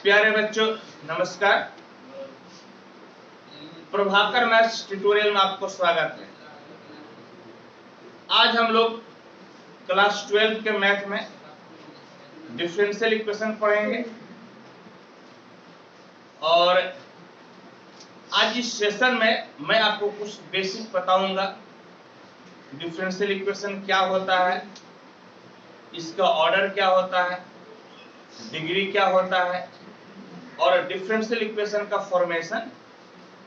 प्यारे बच्चों नमस्कार। प्रभाकर मैथ्स ट्यूटोरियल में आपको स्वागत है। आज हम लोग क्लास 12 के मैथ में डिफरेंशियल इक्वेशन पढ़ेंगे और आज इस सेशन में मैं आपको कुछ बेसिक बताऊंगा। डिफरेंशियल इक्वेशन क्या होता है, इसका ऑर्डर क्या होता है, डिग्री क्या होता है और डिफरेंशियल इक्वेशन का फॉर्मेशन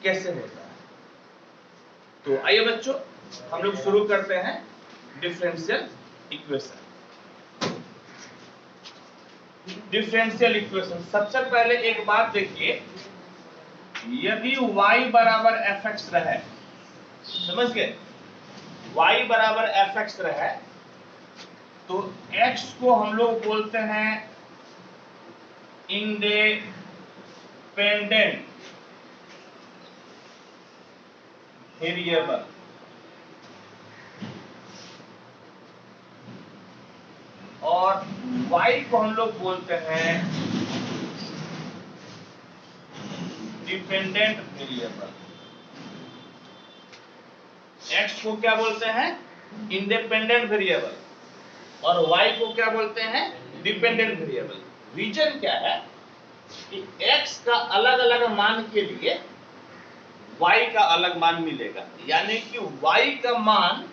कैसे होता है। तो आइए बच्चों हम लोग शुरू करते हैं डिफरेंशियल इक्वेशन। डिफरेंशियल इक्वेशन सबसे पहले एक बात देखिए, यदि y बराबर fx रहे, समझ गए, y बराबर fx रहे तो x को हम लोग बोलते हैं इंडिपेंडेंट वेरिएबल और y को हम लोग बोलते हैं डिपेंडेंट वेरिएबल। x को क्या बोलते हैं, इंडिपेंडेंट वेरिएबल और y को क्या बोलते हैं, डिपेंडेंट वेरिएबल। रीजन क्या है कि x का अलग अलग मान के लिए y का अलग मान मिलेगा, यानी कि y का मान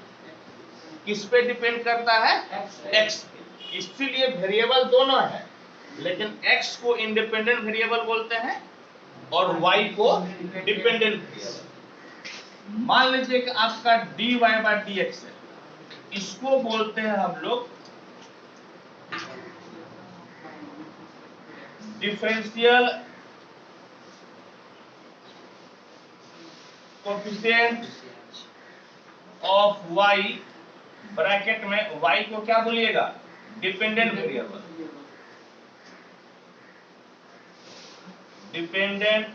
किस पे डिपेंड करता है, x पे। इसलिए वेरिएबल दोनों है, लेकिन x को इंडिपेंडेंट वेरिएबल बोलते हैं और y को डिपेंडेंट वेरिएबल। मान लीजिए कि आपका dy/dx है, इसको बोलते हैं हम लोग differential coefficient of y, bracket में y को क्या बोलिएगा, dependent variable. Dependent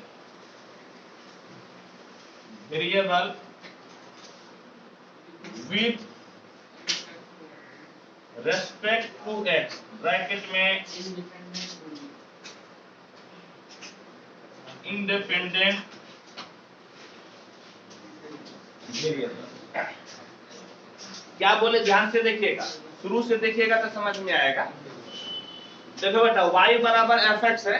variable with respect to x, bracket में इंडिपेंडेंट वेरिएबल। क्या बोले, ध्यान से देखिएगा, शुरू से देखिएगा तो समझ में आएगा। देखो बेटा, y बराबर fx है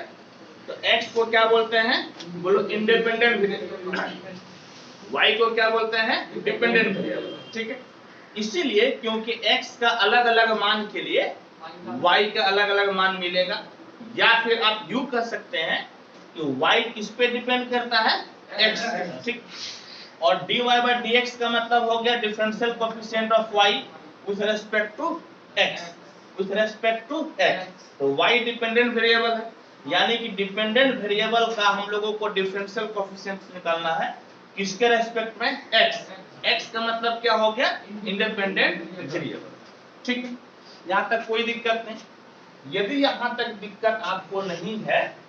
तो x को क्या बोलते हैं, बोलो इंडिपेंडेंट वेरिएबल, y को क्या बोलते हैं, डिपेंडेंट वेरिएबल। ठीक है, इसीलिए क्योंकि x का अलग अलग मान के लिए y का अलग अलग मान मिलेगा, या फिर आप यूं कह सकते हैं कि y किस पे डिपेंड करता है, x। ठीक, और dy/dx का मतलब हो गया differential coefficient of y with respect to x, with respect to x। तो y डिपेंडेंट वेरिएबल है, यानी कि डिपेंडेंट वेरिएबल का हम लोगों को डिफरेंशियल कोएफिशिएंट निकालना है, किसके रेस्पेक्ट में, x। x का मतलब क्या हो गया, इंडिपेंडेंट वेरिएबल। ठीक, यहां तक कोई दिक्कत नहीं। यदि यहां तक दिक्कत आपको नहीं है,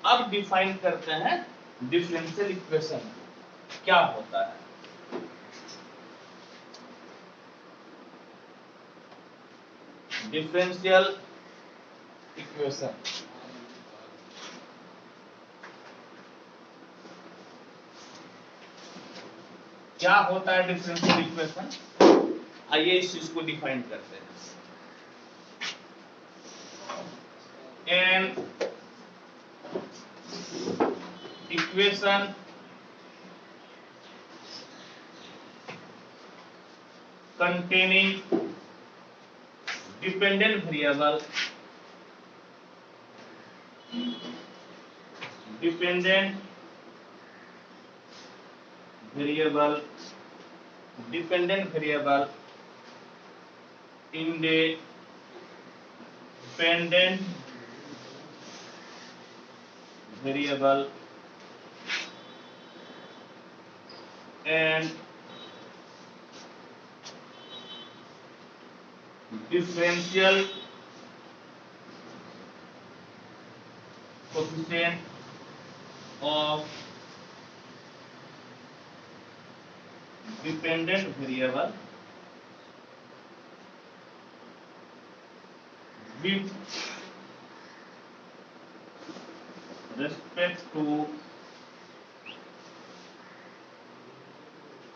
अब डिफाइन करते हैं डिफरेंशियल इक्वेशन क्या होता है। डिफरेंशियल इक्वेशन क्या होता है, डिफरेंशियल इक्वेशन, आइए इस चीज को डिफाइन करते हैं। An equation containing dependent variable independent variable and differential coefficient of dependent variable with respect to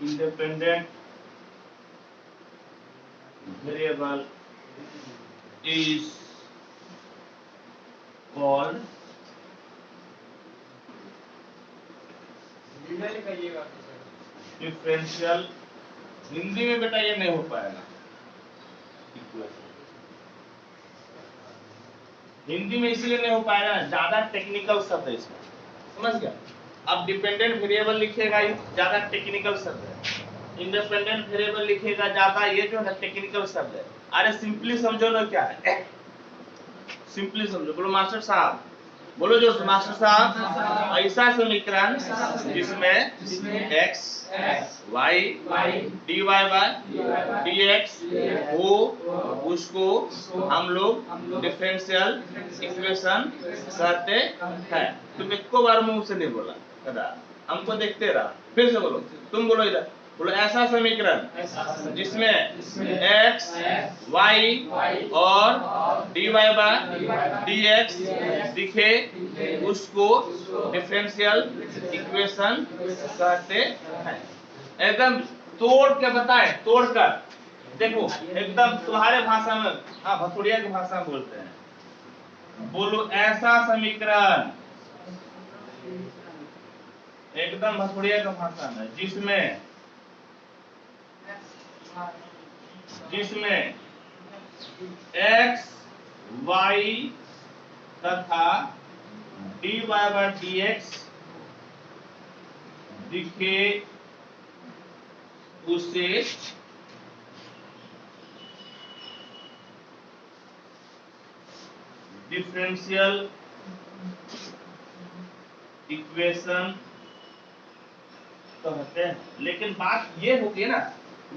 independent variable is called differential. Hindi में बेटा ये नहीं हो पाएगा, हिंदी में इसलिए नहीं हो पाएगा, ज्यादा टेक्निकल शब्द है इसमें, समझ गया। अब डिपेंडेंट वेरिएबल लिखिएगा, ये ज्यादा टेक्निकल शब्द है। इंडिपेंडेंट वेरिएबल लिखिएगा ज्यादा, ये जो है टेक्निकल शब्द है। अरे सिंपली समझो ना क्या है, सिंपली समझो। बोलो मास्टर साहब, बोलो जो मास्टर साहब, ऐसा समीकरण जिसमें x y dy by dx हो, उसको हम लोग डिफरेंशियल इक्वेशन कहते हैं। तुम एक बार मुंह से नहीं बोला दादा, हमको देखते रहा, फिर से बोलो, तुम बोलो इधर, बोलो ऐसा समीकरण जिसमें x y और dy बाय dx दिखे, उसको डिफरेंशियल इक्वेशन कहते हैं। एकदम तोड़ के बताए, तोड़ कर देखो, एकदम तुम्हारे भाषा में, हाँ भथुड़िया की भाषा में बोलते हैं। बोलो ऐसा समीकरण, एकदम भथुड़िया की भाषा में, जिसमें x y तथा dy बाय dx दिखे, उसे डिफरेंशियल इक्वेशन कहते हैं। लेकिन बात ये होगी ना,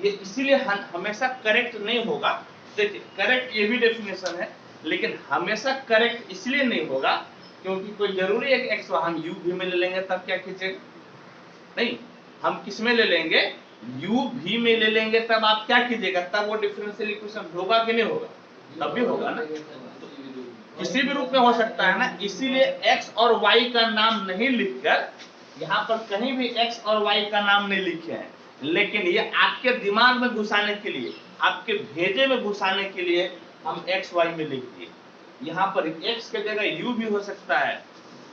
ये इसीलिए हमेशा करेक्ट नहीं होगा। देखिए करेक्ट ये भी डेफिनेशन है, लेकिन हमेशा करेक्ट इसलिए नहीं होगा क्योंकि कोई जरूरी है कि एक्स हम यू भी में ले लेंगे तब क्या कीजिएगा, नहीं, हम किस में ले लेंगे, यू भी में ले लेंगे तब आप क्या कीजिएगा, तब वो डिफरेंशियल इक्वेशन होगा कि नहीं होगा, तब भी होगा ना। तो किसी भी रूप में हो सकता है ना, इसीलिए एक्स और वाई का नाम नहीं लिखकर, यहाँ पर कहीं भी एक्स और वाई का नाम नहीं लिखे हैं, लेकिन ये आपके दिमाग में घुसाने के लिए, आपके भेजे में घुसाने के लिए हम एक्स वाई में लिख दिए। यहाँ पर एक्स के जगह यू भी हो सकता है,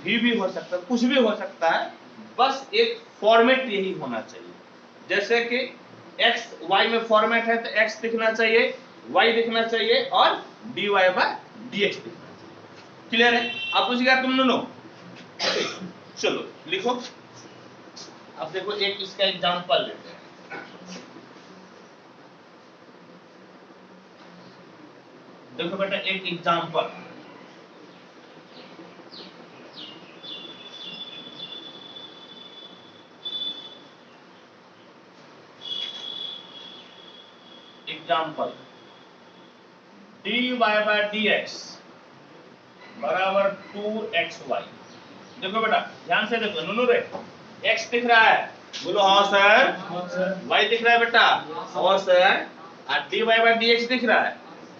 भी हो सकता है, कुछ भी हो सकता है, बस एक फॉर्मेट यही होना चाहिए। जैसे कि एक्स वाई में फॉर्मेट है तो एक्स दिखना चाहिए, वाई दिखना चाहिए और dy बाय dx दिखना चाहिए। क्लियर है? अब पूछेगा तुम दोनों, चलो लिखो। अब देखो एक इसका एग्जांपल लेते हैं। देखो बेटा एक एग्जांपल, dy बाय dx बराबर 2xy। देखो बेटा ध्यान से देखो, नुनू रे, x दिख रहा है, बोलो हाँ सर, y दिख रहा है बेटा, हाँ सर, और dy बाय dx दिख रहा है,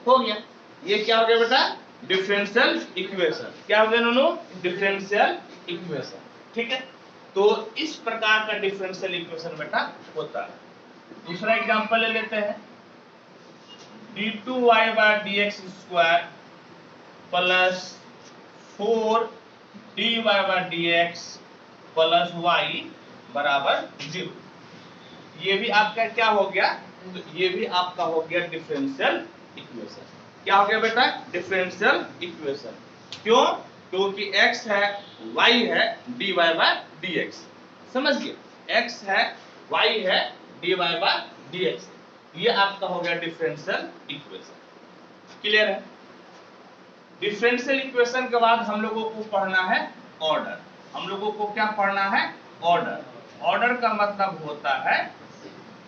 हो गया। ये क्या हो गया बेटा, डिफरेंशियल इक्वेशन। क्या हो गया नुनू, डिफरेंशियल इक्वेशन। ठीक है, तो इस प्रकार का डिफरेंशियल इक्वेशन बेटा होता है। दूसरा एग्जांपल ले लेते हैं, d2y by dx square plus 4dy by dx plus y बराबर 0। ये भी आपका क्या हो गया, तो ये भी आपका हो गया डिफरेंशियल इक्वेशन। क्या हो गया बेटा, डिफरेंशियल इक्वेशन। क्यों, क्योंकि x है, y है, dy बाय dx। समझ गए, x है, y है, dy बाय dx, ये आपका हो गया डिफरेंशियल इक्वेशन। क्लियर है? डिफरेंशियल इक्वेशन के बाद हम लोगों को पढ़ना है ऑर्डर। हम लोगों को क्या पढ़ना है, ऑर्डर। ऑर्डर का मतलब होता है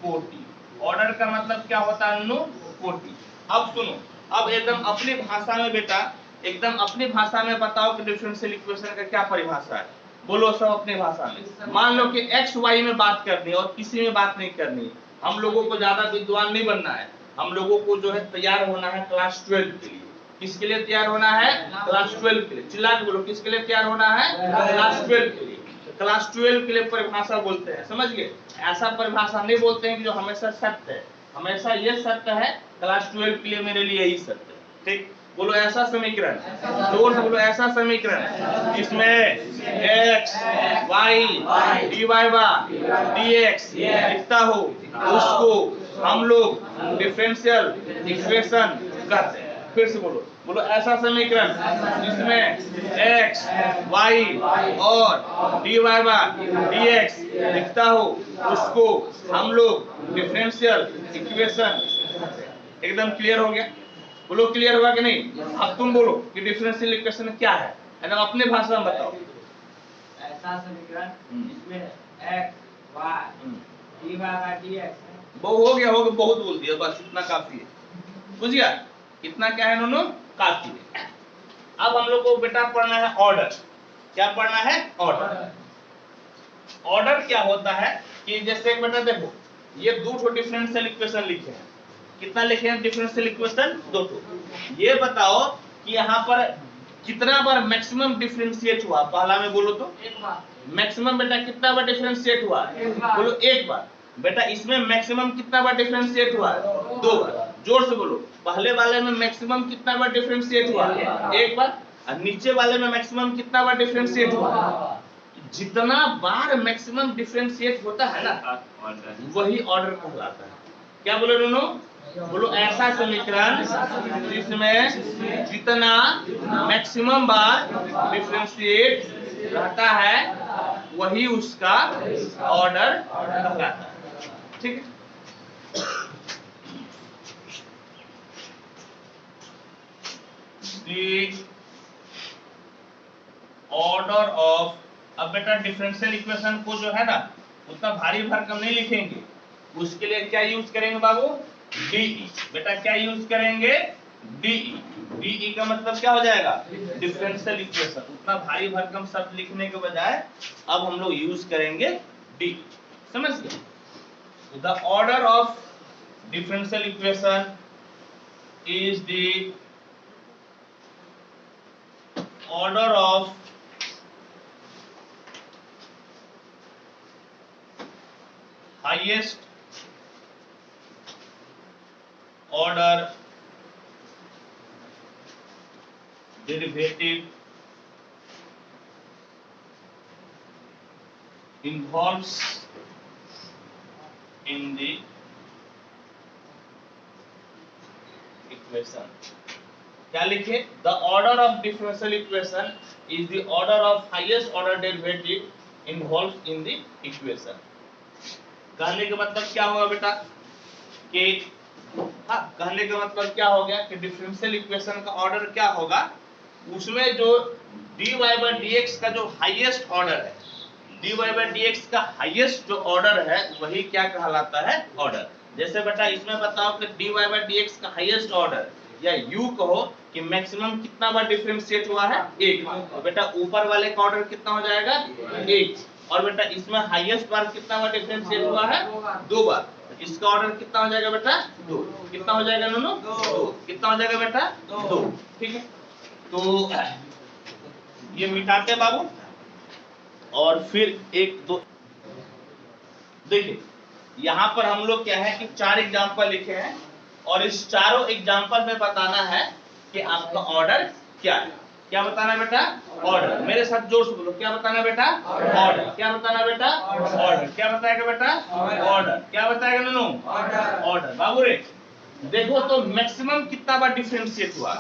कोटि। ऑर्डर का मतलब क्या होता है नु, कोटि। अब सुनो, अब एकदम अपनी भाषा में बेटा, एकदम अपनी भाषा में बताओ कि डिफरेंशियल इक्वेशन का क्या परिभाषा है। बोलो सब अपनी भाषा में। मान लो कि एक्स वाई में बात करनी है और किसी में बात नहीं करनी। हम लोगों को ज्यादा विद्वान नहीं बनना है, हम लोगों को जो है तैयार होना है क्लास 12 के लिए। किसके लिए तैयार होना है? क्लास 12 के लिए। चिल्ला के बोलो, किसके लिए तैयार होना है? क्लास 12 के लिए। क्लास 12 के लिए परिभाषा बोलते हैं, समझ गए? ऐसा परिभाषा नहीं बोलते हैं कि जो हमेशा सत्य है, हमेशा ये सत्य है, क्लास 12 के लिए मेरे लिए यही सत्य है। ठीक, बोलो ऐसा समीकरण, जोर से बोलो ऐसा समीकरण जिसमें x y dy by dx लिखता हो उसको हम लोग डिफरेंशियल इक्वेशन कहते हैं। फिर से बोलो, बोलो ऐसा समीकरण जिसमें x y और dy बाय dx लिखता हो उसको हम लोग डिफरेंशियल इक्वेशन कहते हैं। एकदम क्लियर हो गया? बोलो क्लियर हुआ कि नहीं? अब तुम बोलो कि डिफरेंशियल इक्वेशन क्या है, ना अपने भाषा में बताओ। ऐसा समीकरण जिसमें x y dy by dx। वो हो गया, बहुत बोल दिया, बस इतना काफी है। बुझ गया? इतना क्या है दोनों? काफी है। अब हम लोग को बेटा पढ़ना है ऑर्डर। क्या पढ़ना है? ऑर्डर। ऑर्डर क्या होता है कि जैसे बेटा देखो, ये दो ठो डिफरेंशियल इक्वेशन लिखे हैं। कितना लिखे हैं डिफरेंशियल इक्वेशन? दो ठो। ये बताओ कि यहाँ पर कितना बार मैक्सिमम डिफरेंशिएट हुआ? पहला में बोलो तो एक बार। मैक्सिमम बेटा कितना बार डिफरेंशिएट हुआ? बोलो एक बार। बेटा इसमें मैक्सिमम कितना बार डिफरेंशिएट हुआ? दो बार। जोर से बोलो, पहले वाले में मैक्सिमम कितना बार डिफरेंशिएट हुआ? एक बार। और नीचे वाले में मैक्सिमम कितना बार डिफरेंशिएट हुआ? जितना बार मैक्सिमम डिफरेंशिएट होता है ना, वही ऑर्डर कहलाता है। क्या बोले दोनों? बोलो ऐसा समीकरण जिसमें जितना मैक्सिमम बार डिफरेंशिएट रहता है वही उसका ऑर्डर कहलाता है। ठीक है? The order of, अब बेटा डिफरेंशियल इक्वेशन को जो है ना उतना भारी भरकम नहीं लिखेंगे, उसके लिए क्या यूज करेंगे बाबू? डीई। बेटा क्या यूज करेंगे? डीई। डीई का मतलब क्या हो जाएगा? Differential equation. उतना भारी भरकम शब्द लिखने के बजाय अब हम लोग यूज करेंगे डी। समझ गए? The order of differential equation is the order of highest order derivative involves in the equation. क्या लिखे? The order of differential equation is the order of highest order derivative involved in the equation. कहने का मतलब क्या होगा बेटा कि कहने का मतलब क्या हो गया कि डिफरेंशियल इक्वेशन का ऑर्डर क्या होगा, उसमें जो dy बाय dx का जो हाईएस्ट ऑर्डर है, dy बाय dx का हाईएस्ट जो ऑर्डर है वही क्या कहलाता है? ऑर्डर। जैसे बेटा इसमें बताओ कि dy बाय dx का हाईएस्ट ऑर्डर, या यू कहो कि मैक्सिमम कितना बार डिफरेंशिएट हुआ है? एक बार। तो बेटा ऊपर वाले का ऑर्डर कितना हो जाएगा? एक। और बेटा इसमें हाईएस्ट बार कितना बार डिफरेंशिएट हुआ है? दो बार। इसका ऑर्डर कितना हो जाएगा बेटा? दो। कितना हो जाएगा दोनों? दो। कितना हो जाएगा बेटा? दो। ठीक है, तो ये मिटाते बाबू, और फिर एक दो देखिए यहाँ पर हम लोग क्या है कि 4 एग्जाम्पल लिखे हैं, और इस चारों एग्जाम्पल में बताना है कि आपका ऑर्डर क्या है। क्या बताना है बेटा? ऑर्डर। मेरे साथ जोर से बोलो, क्या बताना है बेटा? ऑर्डर। क्या बताना है बेटा? ऑर्डर। क्या बताएगा बेटा? ऑर्डर। क्या बताएगा दोनों? ऑर्डर। बाबू रे देखो तो मैक्सिमम कितना बार डिफरेंशिएट हुआ?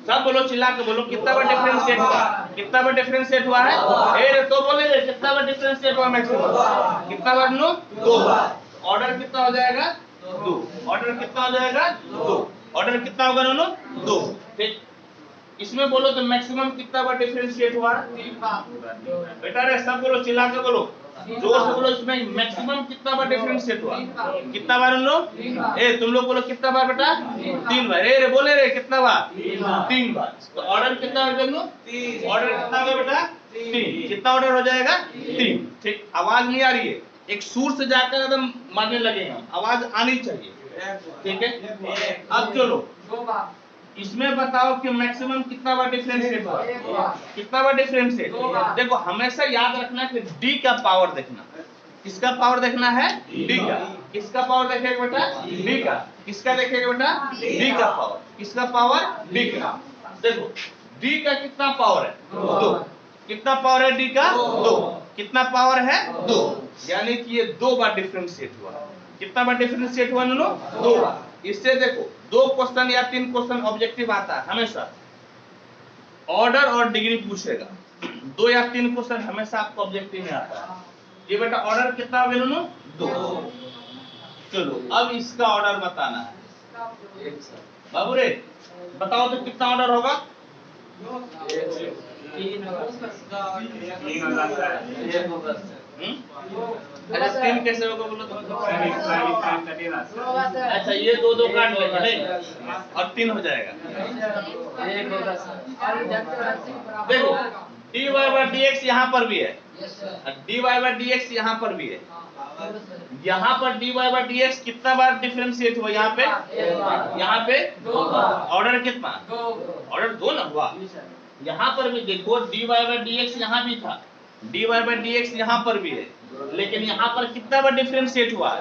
सब बोलो, चिल्ला के बोलो, कितना बार डिफरेंशिएट हुआ? कितना बार डिफरेंशिएट हुआ है? ए तो बोले रे कितना बार डिफरेंशिएट हुआ मैक्सिमम? कितना बार नो? दो बार। ऑर्डर कितना हो जाएगा? दो। ऑर्डर कितना हो जाएगा? दो। ऑर्डर कितना होगा दोनों? दो। ठीक, इसमें बोलो तो मैक्सिमम कितना बार डिफरेंशिएट हुआ? 3 बार। बेटा रे सब बोलो, चिल्ला के बोलो, जोर से बोलो, इसमें मैक्सिमम कितना बार डिफरेंशिएट हुआ? कितना बार उन लोग? ए तुम लोग बोलो कितना बार बेटा? 3 बार। ए रे बोले रे कितना बार? 3 बार। तो ऑर्डर कितना हो जाएगा? 3। ऑर्डर कितना होगा बेटा? 3। कितना ऑर्डर हो जाएगा? 3। ठीक, आवाज नहीं आ रही है, एक सुर से जाकर एकदम मारने लगेगा, आवाज आनी चाहिए। ठीक है, अब चलो इसमें बताओ कि मैक्सिमम कितना बार डिफरेंशिएट हुआ? कितना बार डिफरेंशिएट? देखो हमेशा याद रखना कि डी का पावर देखना। किसका पावर देखना है? डी का। किसका पावर देखेगा बेटा? डी का। किसका देखेगा बेटा? डी का पावर। किसका पावर? डी का। देखो डी का कितना पावर है? 2। कितना पावर है डी का? 2। कितना पावर है? 2। यानी कि ये 2 बार डिफरेंशिएट हुआ। कितना बार डिफरेंशिएट हुआ नो? 2 बार। इससे देखो 2 क्वेश्चन या 3 क्वेश्चन ऑब्जेक्टिव आता है हमेशा। ऑर्डर और डिग्री पूछेगा। 2 या 3 क्वेश्चन हमेशा आपको ऑब्जेक्टिव में आता है। ये बेटा ऑर्डर कितना हो गया नो? 2। चलो अब इसका ऑर्डर बताना है। बाबू रे बताओ तो कितना ऑर्डर होगा? 3 अरे 3 कैसे होगा बोलो तो? अच्छा ये 2 काट लेंगे नहीं और 3 हो जाएगा। देखो dy बाय dx यहाँ पर भी है, dy बाय dx यहाँ पर भी है। यहाँ पर dy बाय dx कितना बार डिफरेंशिएट हुआ? यहाँ पे 2 बार। ऑर्डर कितना? ऑर्डर 2 ना हुआ। यहाँ पर भी देखो dy बाय dx यहाँ भी था, dy बाय dx यहाँ पर भी है, लेकिन यहाँ पर कितना बार डिफरेंशिएट हुआ?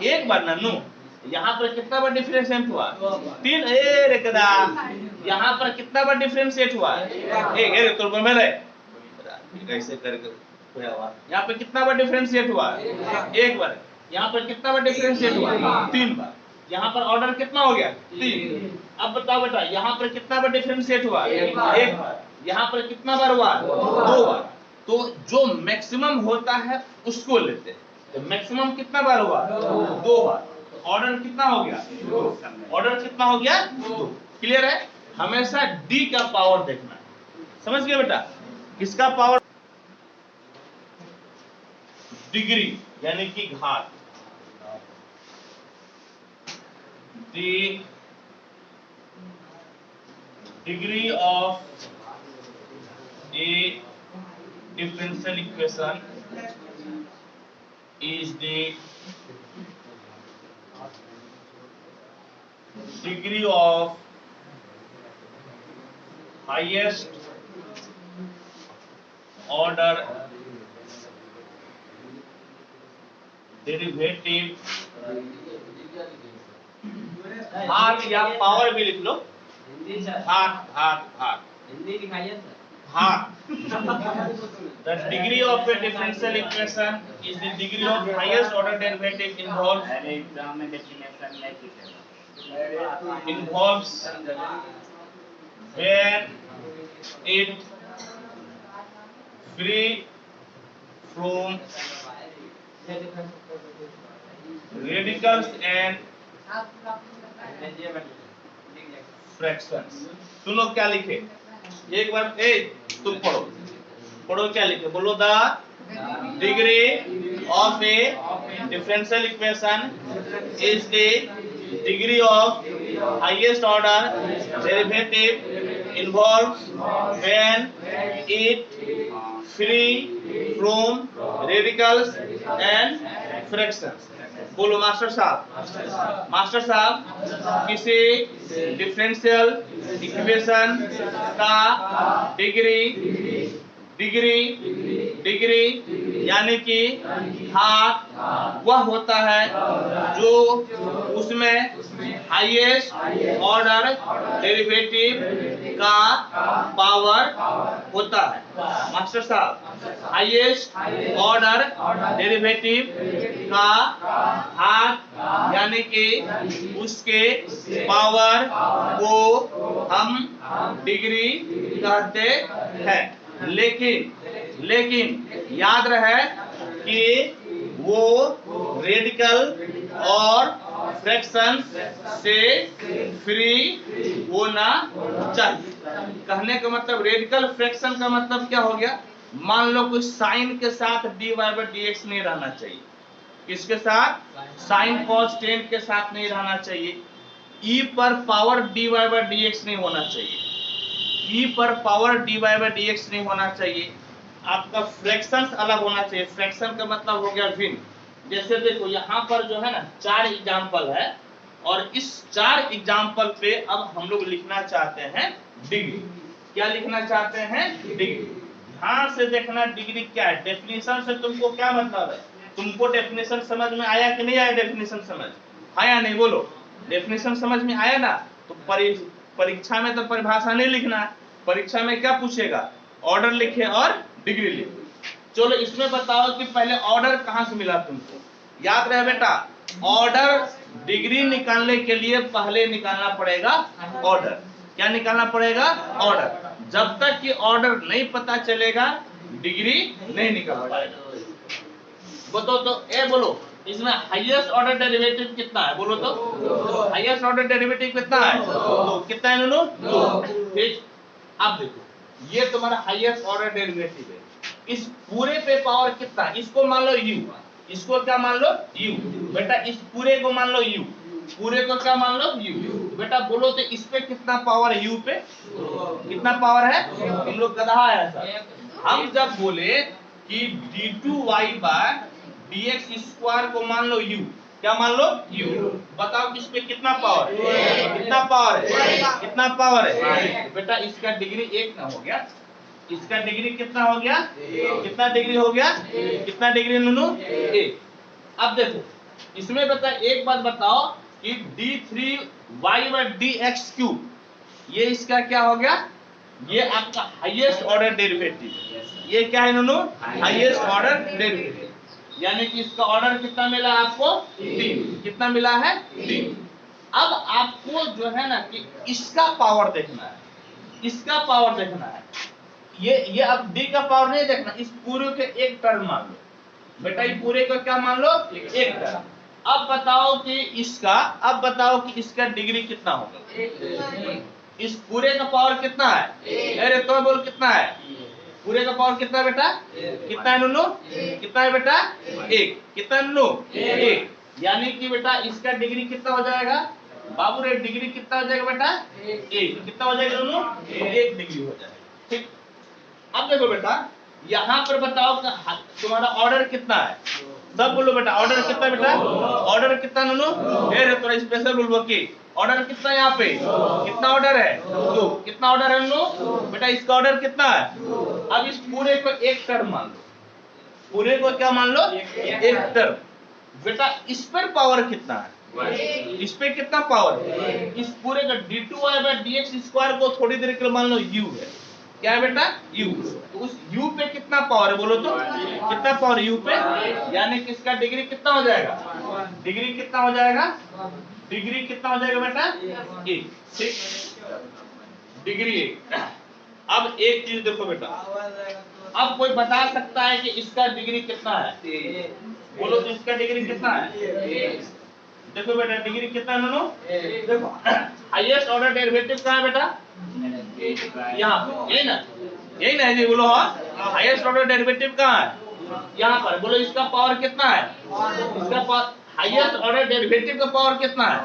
1 बार ना नो। यहाँ पर कितना बार डिफरेंशिएट हुआ? 3। ए रे कदा यहाँ पर कितना बार डिफरेंशिएट हुआ? 1। ए तो मेरे कैसे करके यहाँ पे कितना बार डिफरेंशिएट हुआ? 1 बार। यहाँ पर कितना बार डिफरेंशिएट हुआ? 3 बार। यहाँ पर ऑर्डर कितना हो गया? 3। अब बताओ बेटा यहाँ पर कितना बार डिफरेंशिएट हुआ? 1 बार। यहाँ पर कितना बार हुआ? 2 बार। तो जो मैक्सिमम होता है उसको लेते हैं। तो मैक्सिमम कितना बार हुआ? 2 बार। ऑर्डर कितना हो गया? 2। ऑर्डर कितना हो गया? 2। क्लियर है? हमेशा डी का पावर देखना है। समझ गए बेटा? किसका पावर? डिग्री यानी कि घात। The degree of a differential equation is the degree of highest order derivative हाथ या पावर भी लिख लो। हाथ हिंदी दिखाइए सर। हाथ। The degree of a differential equation is the degree of highest order derivative involves when it free from radicals and fractions। तुम लोग क्या लिखे? एक बार तुम पढ़ो क्या लिखे? बोलो the degree of A differential equation is the degree of highest order derivative involves when it free from radicals and fractions. बोलो मास्टर साहब। मास्टर साहब किसी डिफरेंशियल इक्वेशन का डिग्री यानी कि घात वह होता है जो उसमें हाईएस्ट ऑर्डर डेरिवेटिव का पावर होता है। मास्टर साहब हाईएस्ट ऑर्डर डेरिवेटिव का घात यानी कि उसके पावर को हम डिग्री कहते हैं। लेकिन याद रहे कि वो रेडिकल और फ्रैक्शन से फ्री होना चाहिए। कहने का मतलब रेडिकल फ्रैक्शन का मतलब क्या हो गया? मान लो कोई साइन के साथ dy बाय dx नहीं रहना चाहिए। किसके साथ? साइन cos tan के साथ नहीं रहना चाहिए। e पर पावर dy बाय dx नहीं होना चाहिए। e पर पावर dy बाय dx नहीं होना चाहिए। आपका फ्रैक्शंस अलग होना चाहिए। फ्रैक्शन का मतलब हो गया भिन्न। जैसे देखो यहाँ पर जो है ना 4 एग्जाम्पल है। और इस 4 एग्जाम्पल पे अब हम लोग लिखना चाहते हैं डिग्री। क्या लिखना चाहते हैं? डिग्री। ध्यान से देखना डिग्री क्या है। डेफिनेशन से तुमको क्या मतलब है? तुमको डेफिनेशन समझ में आया कि नहीं आया? डेफिनेशन समझ आया नहीं? बोलो, डेफिनेशन समझ में आया ना? तो परीक्षा में तो परिभाषा नहीं लिखना है। परीक्षा में क्या पूछेगा? ऑर्डर लिखे और डिग्री लिखे। चलो इसमें बताओ कि पहले ऑर्डर कहां से मिला तुमको? याद रहे बेटा, ऑर्डर डिग्री निकालने के लिए पहले निकालना पड़ेगा ऑर्डर। क्या निकालना पड़ेगा? ऑर्डर। जब तक कि ऑर्डर नहीं पता चलेगा डिग्री नहीं निकल पाएगा। बताओ तो ए बोलो, इसमें हाईएस्ट ऑर्डर डेरिवेटिव कितना है? बोलो तो हाईएस्ट ऑर्डर डेरिवेटिव कितना है? तो कितना है नूनू? 2। ठीक, अब देखो ये तुम्हारा हाईएस्ट ऑर्डर डेरिवेटिव है। इस पूरे पे पावर कितना? इसको मान लो u, इसको क्या मान लो? u। बेटा इस पूरे को मान लो u, पूरे को क्या मान लो? u। बेटा बोलो तो इस पे कितना पावर है? u पे कितना पावर है? तुम लोग गधा है सर। हम जब बोले कि d2y बाय dx स्क्वायर को मान लो u, क्या मान लो? u। बताओ किस पे कितना पावर है? कितना पावर है? कितना पावर है? बेटा इसका डिग्री 1 ना हो गया? इसका डिग्री कितना हो गया? कितना डिग्री हो गया? कितना डिग्री नूनू? 1। अब देखो इसमें बता, एक बात बताओ कि d3y बाय dx क्यूब, ये इसका क्या हो गया? ये आपका हाईएस्ट ऑर्डर डेरिवेटिव। ये क्या है नूनू? Highest order derivative. यानी कि इसका ऑर्डर कितना मिला आपको? 3। कितना मिला है? 3। अब आपको जो है ना कि इसका पावर देखना है, इसका पावर देखना है। ये अब d का पावर नहीं देखना, इस पूरे के एक टर्म मान लो। बेटा ये पूरे को क्या मान लो? एक टर्म। अब बताओ कि इसका डिग्री कितना होगा? इस पूरे का पावर कितना है? अरे तो बोल कितना है? पूरे का पावर कितना बेटा? कितना है नूनू? कितना है बेटा? 1। कितना नूनू? 1। यानी कि बेटा इसका डिग्री कितना हो जाएगा? बाबू रे डिग्री कितना हो जाएगा बेटा? 1। कितना हो जाएगा नूनू? 1 डिग्री हो जाएगा। ठीक, अब देखो बेटा यहाँ पर बताओ तुम्हारा ऑर्डर कितना है? सब बोलो बेटा ऑर्डर कितना बेटा? ऑर्डर कितना नूनू? थोड़ा स्पेशल बोलबो कि ऑर्डर कितना? यहाँ पे कितना ऑर्डर है? 2। कितना ऑर्डर है नूनू? बेटा इसका ऑर्डर कितना है? अब इस पूरे को एक टर्म मान लो। पूरे को क्या मान लो? एक टर्म। बेटा इस पर पावर कितना है? इस पे कितना पावर है? इस पूरे का d2y बाय dx स्क्वायर को थोड़ी देर के लिए मान लो u है। क्या है बेटा? u। तो उस u पे कितना पावर है? बोलो तो कितना पावर u पे? यानी कि इसका डिग्री कितना हो जाएगा? डिग्री कितना हो जाएगा? डिग्री कितना हो जाएगा बेटा? 1। ठीक, डिग्री 1। अब एक चीज देखो बेटा, अब कोई बता सकता है कि इसका डिग्री कितना है? बोलो तो इसका डिग्री कितना है? देखो बेटा डिग्री कितना है नूनू? देखो हाईएस्ट ऑर्डर डेरिवेटिव कहाँ है बेटा? यहाँ पे, यही ना? यही ना जी? बोलो हाँ, हाईएस्ट ऑर्डर डेरिवेटिव कहाँ है? यहाँ पर। बोलो इसका पावर कितना है? इसका पावर हाईएस्ट ऑर्डर डेरिवेटिव का पावर कितना है?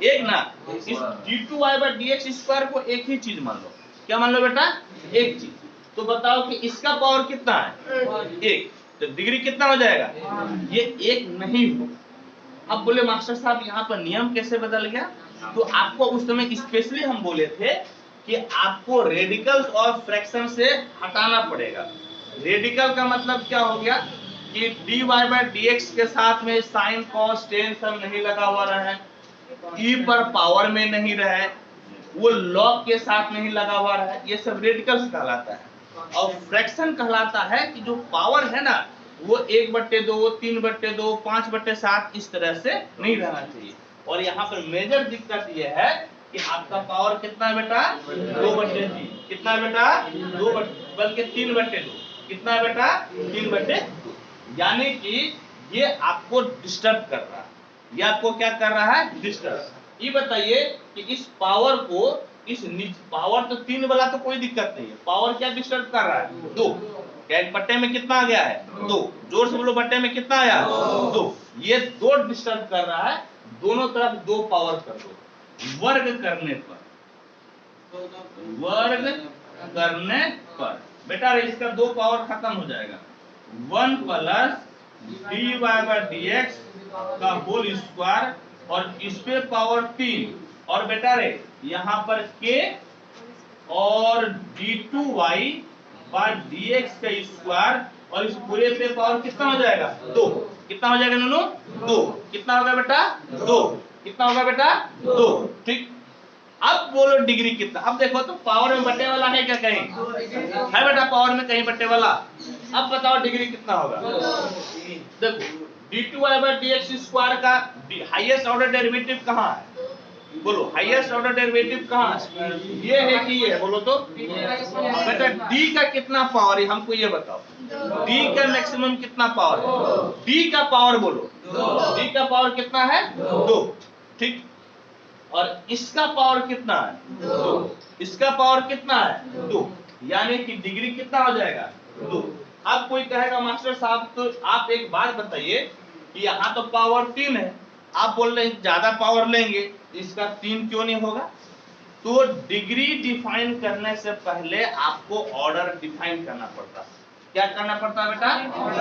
1 ना? इस d2y बाय dx स्क्वायर को एक ही चीज मान लो। क्या मान लो बेटा? एक चीज। तो बताओ कि इसका पावर कितना है? 1। तो डिग्री कितना हो जाएगा? ये 1 नहीं होगा। अब बोले मास्टर साहब यहाँ पर नियम कैसे बदल गया? तो आपको उस समय स्पेशली हम बोले थे कि आपको रेडिकल्स और फ्रैक्शन से हटाना पड़ेगा। रेडिकल का मतलब क्या हो गया कि dy बाय dx के साथ में साइन कॉस टेन सब नहीं लगा हुआ रहे, e पर पावर में नहीं रहे, वो लॉग के साथ नहीं लगा हुआ रहे, ये सब रेडिकल्स कहलाता है। और फ्रैक्शन कहलाता है कि जो पावर है ना वो 1/2, 3/2, 5/7 इस तरह से नहीं रहना चाहिए। और यहाँ पर मेजर दिक्कत ये है कि आपका पावर कितना है बेटा? 2/3। कितना है बेटा? 2 बल्कि 3/2। कितना है बेटा? 3/2। यानी कि ये आपको डिस्टर्ब कर रहा है। ये आपको क्या कर रहा है? डिस्टर्ब। ये बताइए कि इस पावर को, इस पावर तो 3 वाला तो कोई दिक्कत नहीं है, पावर क्या डिस्टर्ब कर रहा है? 2। क्या बट्टे में कितना आ गया है? 2। जोर से बोलो बट्टे में कितना आया? 2। ये 2 डिस्टर्ब कर रहा है। दोनों तरफ 2 पावर कर दो। वर्ग करने पर बेटा इसका 2 पावर खत्म हो जाएगा। 1 प्लस dy बाय dx का होल स्क्वायर और इस पे पावर 3 और बेटा रे यहाँ पर k और d2y बाय dx का स्क्वायर और इस पूरे पे पावर कितना हो जाएगा 2। कितना हो जाएगा नूनू 2। कितना होगा बेटा 2। कितना होगा बेटा 2। ठीक, अब बोलो डिग्री कितना। अब देखो तो पावर में बट्टे वाला है क्या कहीं है बेटा, पावर में कहीं बट्टे वाला। अब बताओ डिग्री कितना होगा। देखो d2y बाय dx स्क्वायर का हाईएस्ट ऑर्डर डेरिवेटिव कहाँ है, बोलो हाईएस्ट ऑर्डर डेरिवेटिव कहाँ है, ये है कि ये है, बोलो तो बेटा d का कितना पावर है हमको ये बताओ। d का मैक्सिमम कितना पावर है, d का पावर बोलो, d का पावर कितना है 2। ठीक, और इसका पावर कितना है 2। इसका पावर कितना है 2, यानी कि डिग्री कितना हो जाएगा 2। अब कोई कहेगा मास्टर साहब तो आप एक बात बताइए कि यहाँ तो पावर 3 है, आप बोल रहे हैं ज्यादा पावर लेंगे, इसका 3 क्यों नहीं होगा। तो डिग्री डिफाइन करने से पहले आपको ऑर्डर डिफाइन करना पड़ता है। क्या करना पड़ता है बेटा,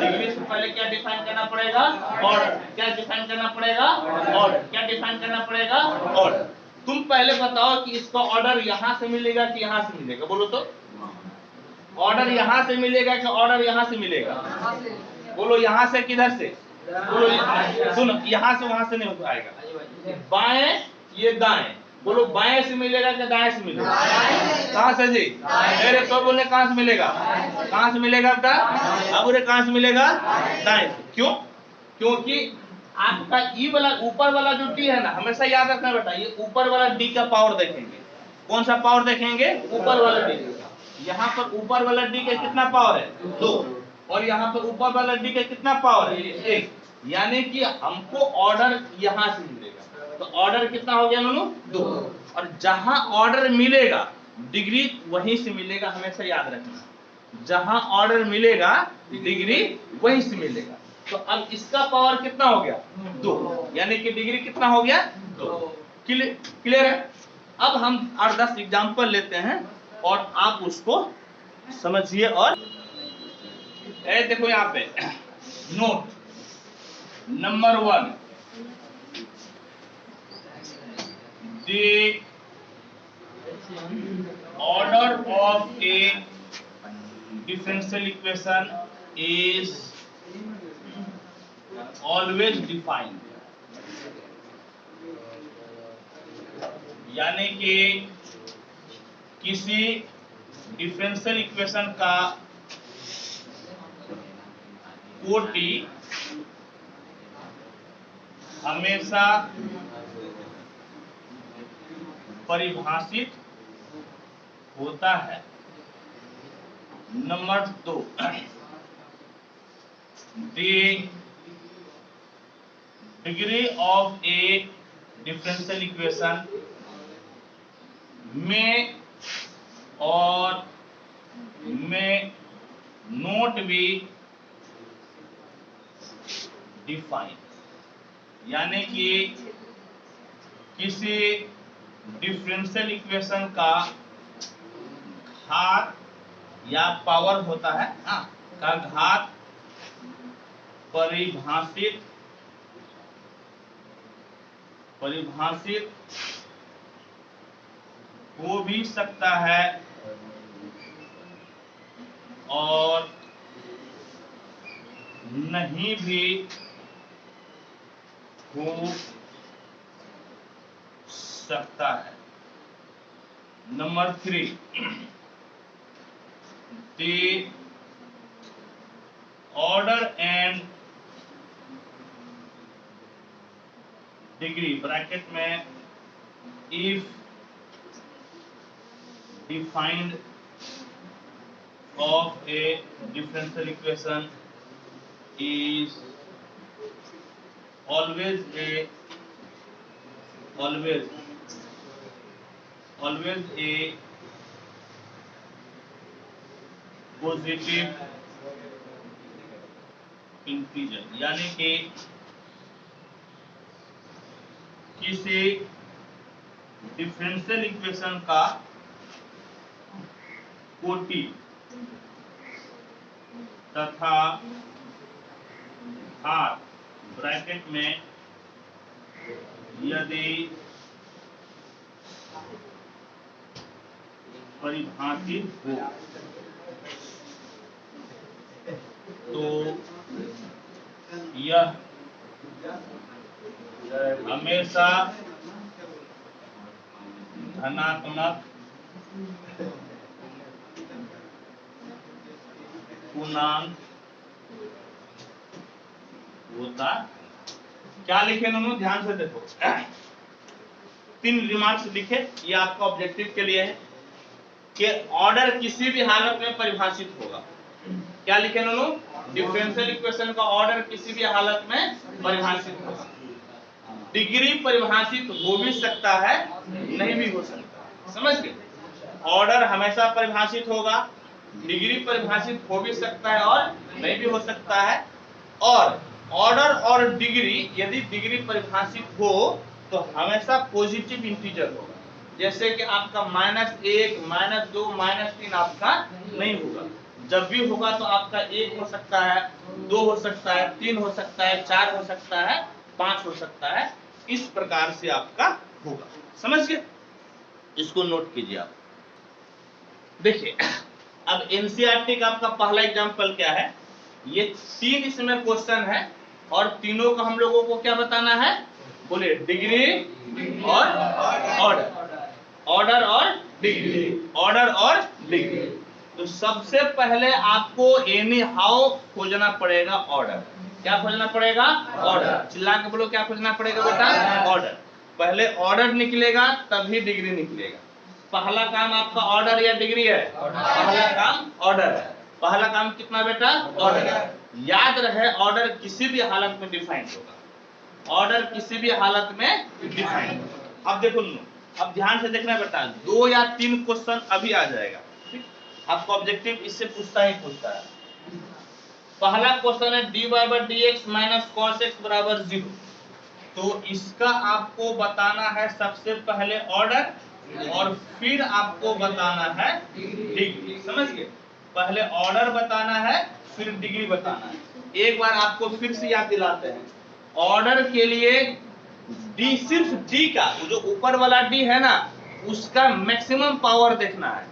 डिग्री से पहले क्या डिफाइन करना पड़ेगा, ऑर्डर। क्या डिफाइन करना पड़ेगा, ऑर्डर। क्या डिफाइन करना पड़ेगा, ऑर्डर। तुम पहले बताओ कि इसका ऑर्डर यहां से मिलेगा कि यहां से मिलेगा, बोलो तो ऑर्डर यहां से मिलेगा कि ऑर्डर यहां से मिलेगा, बोलो यहां से किधर से, बोलो सुनो यहां से वहां से नहीं आएगा, बाएं ये दाएं, बोलो बाएं से मिलेगा कि दाएं से मिलेगा, कहां से जी मेरे तो बोलने कहां से मिलेगा, कहां से मिलेगा बेटा, अब बोले कहां से मिलेगा, दाएं से। क्यों, क्योंकि आपका ई वाला ऊपर वाला जो डी है ना, हमेशा याद रखना बेटा, ये ऊपर वाला डी का पावर देखेंगे। कौन सा पावर देखेंगे, ऊपर वाला डी। यहाँ पर ऊपर वाला डी का कितना पावर है 2, और यहाँ पर ऊपर वाला डी का कितना पावर है 1, यानी कि हमको ऑर्डर यहाँ से मिलेगा। तो ऑर्डर कितना हो गया नूनू 2, और जहां ऑर्डर मिलेगा डिग्री वहीं से मिलेगा, हमेशा याद रखना, जहां ऑर्डर मिलेगा डिग्री वहीं से मिलेगा। तो अब इसका पावर कितना हो गया 2, यानी कि डिग्री कितना हो गया 2। क्लियर है। अब हम 8-10 एग्जाम्पल लेते हैं और आप उसको समझिए। और देखो यहाँ पे note number 1, the order of a differential equation is always defined, यानी कि किसी डिफरेंशियल इक्वेशन का कोटि हमेशा परिभाषित होता है। Number 2, the degree of a differential equation may or may not be defined, यानी कि किसी डिफरेंशियल इक्वेशन का घात या पावर होता है का घात परिभाषित हो भी सकता है और नहीं भी हो सकता है। Number 3, the order and degree bracket में if defined of a differential equation is always a positive integer, यानी कि किसी डिफरेंशियल इक्वेशन का कोटि तथा घात ब्रैकेट में यदि परिभाषित हो तो यह हमेशा धनात्मक पूर्णांक होता। क्या लिखे नोनू, ध्यान से देखो। 3 रिमार्क्स लिखे, ये आपका ऑब्जेक्टिव के लिए है कि ऑर्डर किसी भी हालत में परिभाषित होगा। क्या लिखे नोनू, डिफरेंशियल इक्वेशन का ऑर्डर किसी भी हालत में परिभाषित होगा। डिग्री परिभाषित हो भी सकता है, नहीं भी हो सकता, समझ गए। ऑर्डर हमेशा परिभाषित होगा, डिग्री परिभाषित हो भी सकता है और नहीं भी हो सकता है। और ऑर्डर और डिग्री, यदि डिग्री परिभाषित हो तो हमेशा पॉजिटिव इंटीजर होगा। जैसे कि आपका -1, -2, -3 आपका नहीं होगा। जब भी होगा तो आपका 1 हो सकता है, 2 हो सकता है, 3 हो सकता है, 4 हो सकता है, 5 हो सकता है। इस प्रकार से आपका होगा, समझ गए। इसको नोट कीजिए आप। देखिए, अब एनसीईआरटी का आपका पहला एग्जांपल क्या है। ये 3 इसमें क्वेश्चन है और तीनों का हम लोगों को क्या बताना है, बोले डिग्री और ऑर्डर, ऑर्डर और डिग्री, ऑर्डर और डिग्री। तो सबसे पहले आपको एनी हाउ खोजना पड़ेगा ऑर्डर। क्या खोजना पड़ेगा, ऑर्डर। चिल्ला के बोलो, क्या खोजना पड़ेगा बेटा, ऑर्डर। पहले ऑर्डर निकलेगा तभी डिग्री निकलेगा। पहला काम आपका ऑर्डर या डिग्री है, पहला काम ऑर्डर है। पहला काम कितना बेटा, ऑर्डर। याद रहे, ऑर्डर किसी भी हालत में डिफाइंड होगा, ऑर्डर किसी भी हालत में डिफाइंड होगा। अब देखो, अब ध्यान से देखना बेटा, 2 या 3 क्वेश्चन अभी आ जाएगा। आपका ऑब्जेक्टिव इससे पूछता ही पूछता है। पहला क्वेश्चन है dy/dx - cos x = 0। तो इसका आपको बताना है सबसे पहले ऑर्डर और फिर आपको बताना है डिग्री, समझ गए। पहले ऑर्डर बताना है, फिर डिग्री बताना है। एक बार आपको फिर से याद दिलाते हैं, ऑर्डर के लिए डी, सिर्फ डी का, जो ऊपर वाला डी है ना, उसका मैक्सिमम पावर देखना है।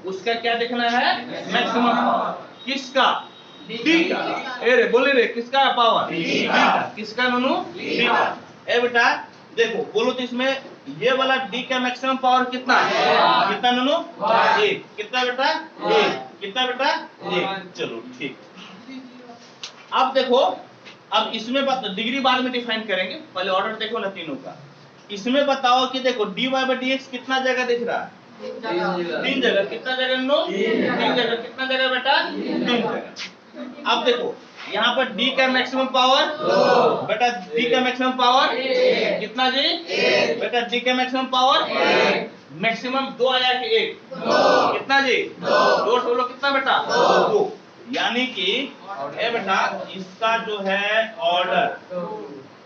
उसका क्या देखना है, मैक्सिमम पावर। किसका, डी का। अरे बोले रे, किसका पावर, डी का। किसका नोनू, डी का। ए बेटा देखो, बोलो तो इसमें ये वाला डी का मैक्सिमम पावर कितना है, कितना नोनू, 1। कितना बेटा, 1। कितना बेटा, 1। चलो ठीक। अब देखो, अब इसमें डिग्री बाद में डिफाइन करेंगे, पहले ऑर्डर देखो ना तीनों का। इसमें बताओ कि देखो dy/dx कितना जगह दिख रहा है, 3 जगह। कितना जगह नो, 3 जगह। कितना जगह बेटा, 3 जगह। अब देखो यहाँ पर d का मैक्सिमम पावर बेटा, d का मैक्सिमम पावर कितना जी, बेटा d का मैक्सिमम पावर मैक्सिमम 2 आया कि 1, कितना जी, 2। बोलो कितना बेटा, 2। यानी कि ए बेटा, इसका जो है ऑर्डर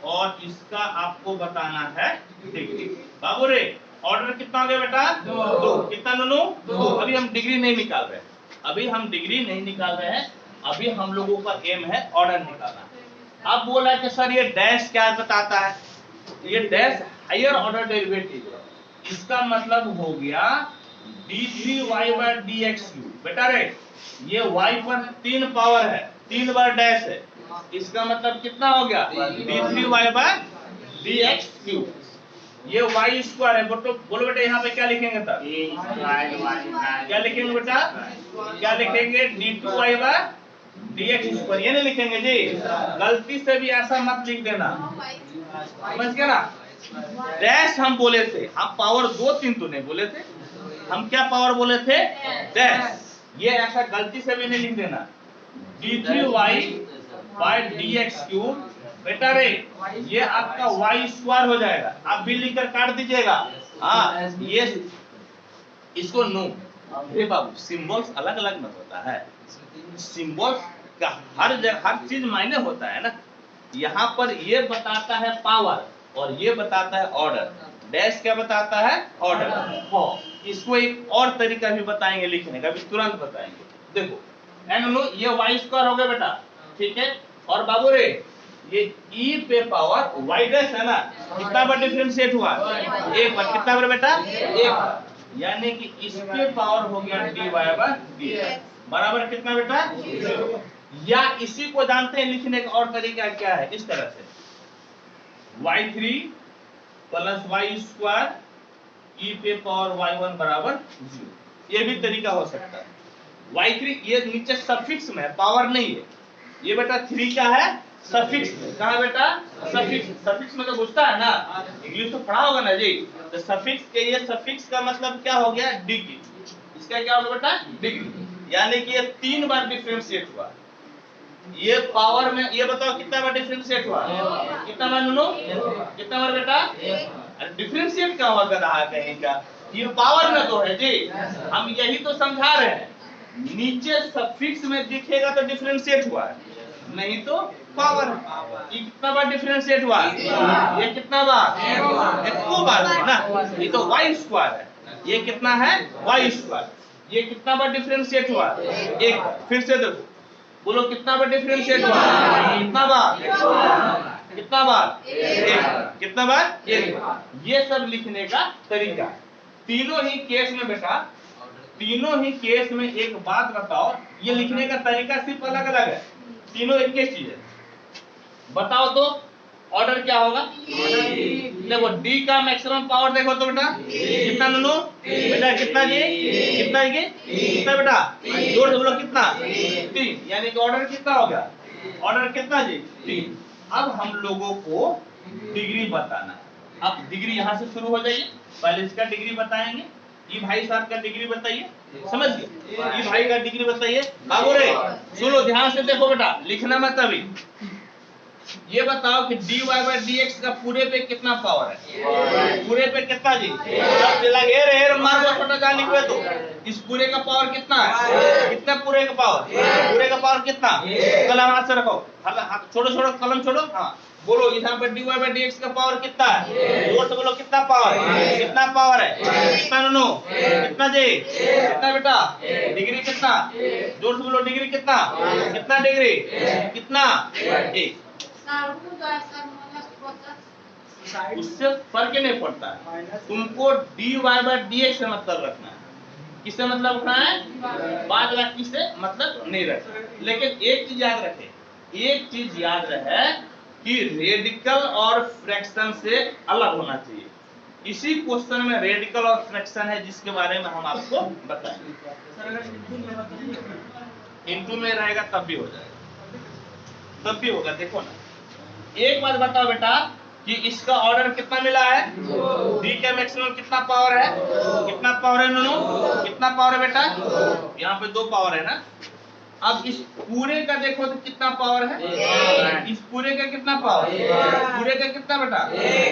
और इसका आपको बताना है डिग्री। बाबू रे, ऑर्डर कितना हो गया बेटा, 2। कितना नोनू, 2। अभी हम डिग्री नहीं निकाल रहे, अभी हम डिग्री नहीं निकाल रहे हैं। अभी हम लोगों का एम है ऑर्डर निकालना। अब बोला कि सर ये डैश क्या बताता है, ये डैश हायर ऑर्डर डेरिवेटिव। इसका मतलब हो गया d3y/dx3। बेटा रे, ये y पर 3 पावर है, 3 बार डैश है। इसका मतलब कितना हो गया, d3y/dx3। ये y² है। बोलो बेटा यहाँ पे क्या लिखेंगे तब, क्या लिखेंगे बेटा, क्या लिखेंगे, d2y/dx²। ये नहीं लिखेंगे जी, गलती से भी ऐसा मत लिख देना, समझ गया ना। डैश हम बोले थे, हम पावर 2 3 तो नहीं बोले थे, हम क्या पावर बोले थे, डैश। ये ऐसा गलती से भी नहीं लिख देना, d3y/dx3। बेटा रे, ये आपका y² हो जाएगा। आप भी लिखकर काट दीजिएगा। हाँ, ये इसको नो। अरे बाबू, सिंबल्स अलग अलग में होता है, सिंबल्स का हर जगह हर चीज मायने होता है ना। यहाँ पर ये बताता है पावर और ये बताता है ऑर्डर। डैश क्या बताता है, ऑर्डर। हाँ, इसको एक और तरीका भी बताएंगे लिखने का, अभी तुरंत बताएंगे। देखो एन नो, ये y² हो गया बेटा, ठीक है। और बाबू रे, ये e पे पावर y डैश है ना, कितना बार डिफरेंशिएट हुआ? एक बार। कितना बार बेटा? एक बार। यानी कि इस पे पावर हो गया dy बाय dx बराबर कितना बेटा? या इसी को जानते हैं लिखने का और तरीका क्या है? इस तरह से y3 plus y square e पे पावर y1 बराबर 0। ये भी तरीका हो सकता है। y3 ये नीचे सफिक्स में है, पावर नहीं है। ये बेटा 3 क्या है? सफिक्स में। कहां बेटा? सफिक्स। सफिक्स में तो घुसता है ना, इंग्लिश तो पढ़ा होगा ना जी। तो सफिक्स के ये सफिक्स का मतलब क्या हो गया? डिग्री। इसका क्या होगा बेटा? डिग्री। यानी कि ये 3 बार डिफरेंशिएट हुआ। ये पावर में ये बताओ कितना बार डिफरेंशिएट हुआ? कितना बार नुनू? कितना बार बेटा? अरे डिफरेंशिएट क्या हुआ गधा कहीं का? ये पावर में तो है जी, हम यही तो समझा रहे हैं। नीचे सफिक्स में दिखेगा तो डिफरेंशिएट हुआ है, नहीं तो पावर। ये कितना बार डिफरेंशिएट हुआ? ये कितना बार? एक को बार है ना। ये तो y स्क्वायर है, ये कितना है? y square. ये कितना बार डिफरेंशिएट हुआ? एक बार। फिर से देखो, बोलो कितना बार डिफरेंशिएट हुआ? कितना बार? कितना बार? एक। कितना बार? एक बार। ये सब लिखने का तरीका। तीनों ही केस में बेटा, तीनों ही केस में एक बात बताओ, ये लिखने का तरीका सिर्फ अलग अलग है, तीनों एक ही चीज है। बताओ तो ऑर्डर क्या होगा? देखो डी का मैक्सिमम पावर देखो तो बेटा कितना नुनू? बेटा कितना जी? कितना जी? कितना बेटा? जोड़ से बोलो कितना? 3। यानी कि ऑर्डर कितना हो गया? ऑर्डर कितना जी? 3। अब हम लोगों को डिग्री बताना है। अब डिग्री यहां से शुरू हो जाइए। पहले इसका डिग्री बताएंगे। ये भाई साहब का डिग्री बताइए, समझ गए? ये भाई का डिग्री बताइए। बाबू रे सुनो ध्यान से देखो बेटा, लिखना मत अभी। ये बताओ कि dy बाय dx का पूरे पे कितना पावर है? पूरे पे कितना जी? अब लगे रे मार को छोटा जान लिखवे तो इस पूरे का पावर कितना है? कितना पूरे का पावर? पूरे का पावर कितना? कलम हाथ से रखो, छोड़ो छोड़ो कलम छोड़ो। हाँ बोलो यहाँ पे dy बाय dx का पावर कितना है? जोर से बोलो कितना पावर? कितना पावर है? कितना नुनू? कितना जी? कितना बेटा? डिग्री कितना? जोर से बोलो डिग्री कितना? कितना डिग्री? कितना? 1। उससे फर्क नहीं पड़ता है, तुमको dy बाय dx से मतलब रखना है। किससे मतलब रखना है? बाद बाकी से मतलब नहीं रखना। लेकिन एक चीज याद रखे, एक चीज याद रहे कि रेडिकल और फ्रैक्शन से अलग होना चाहिए। इसी क्वेश्चन में रेडिकल और फ्रैक्शन है जिसके बारे में हम आपको बताएंगे। इंटू में रहेगा तब भी हो जाएगा, तब भी होगा। देखो ना एक बात बताओ बेटा कि इसका ऑर्डर कितना मिला है? डी का मैक्सिमम कितना पावर है? कितना पावर है नुनू? कितना पावर है बेटा? यहाँ पे 2 पावर है ना। अब इस पूरे का देखो तो कितना पावर है? इस पूरे का कितना पावर? पूरे का कितना बेटा?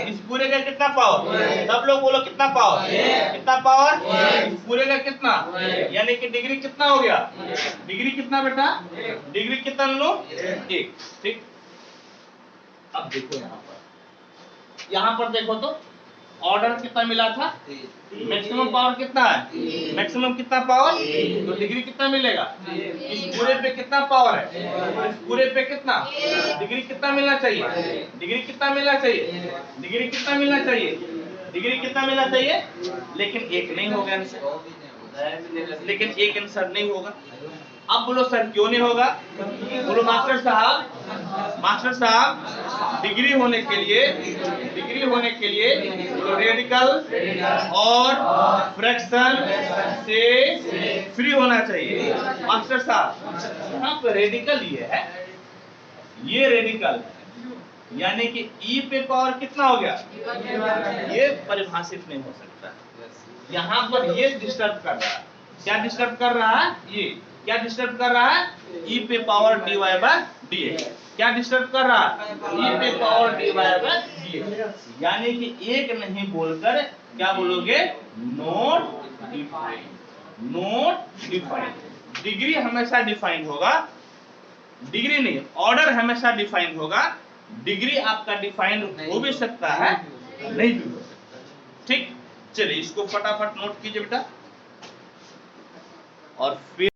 इस पूरे का कितना पावर? सब लोग बोलो कितना पावर? कितना पावर? इस पूरे का कितना? यानी कि डिग्री कितना हो गया? डिग्री कितना बेटा? डिग्री कितना लो? 1। ठीक। अब देखो यहाँ पर देखो तो ऑर्डर कितना मिला था? मैक्सिमम पावर कितना है? मैक्सिमम कितना पावर? तो डिग्री कितना मिलेगा? इस पूरे पे कितना पावर है? इस पूरे पे कितना? डिग्री कितना मिलना चाहिए? डिग्री कितना मिलना चाहिए? डिग्री कितना मिलना चाहिए? डिग्री कितना मिलना चाहिए? लेकिन एक नहीं होगा आंसर, लेकिन एक आंसर नहीं होगा। अब बोलो सर क्यों नहीं होगा? बोलो मास्टर साहब, मास्टर साहब डिग्री होने के लिए, डिग्री होने के लिए तो रेडिकल और फ्रैक्शन से फ्री होना चाहिए। मास्टर साहब यहाँ पे रेडिकल ये है, ये रेडिकल है, यानी कि ई पे पावर कितना हो गया? ये परिभाषित नहीं हो सकता। यहाँ पर ये डिस्टर्ब कर रहा है। क्या डिस्टर्ब कर रहा है? ये क्या डिस्टर्ब कर रहा है? ई पे पावर dy बाय dx। क्या डिस्टर्ब कर रहा है? ई पे पावर dy बाय dx। यानी कि एक नहीं बोलकर क्या बोलोगे? Not defined, not defined. Degree हमेशा डिफाइंड होगा, डिग्री नहीं ऑर्डर हमेशा डिफाइंड होगा। डिग्री आपका डिफाइंड हो भी सकता है, नहीं भी हो सकता। ठीक, चलिए इसको फटाफट नोट कीजिए बेटा। और फिर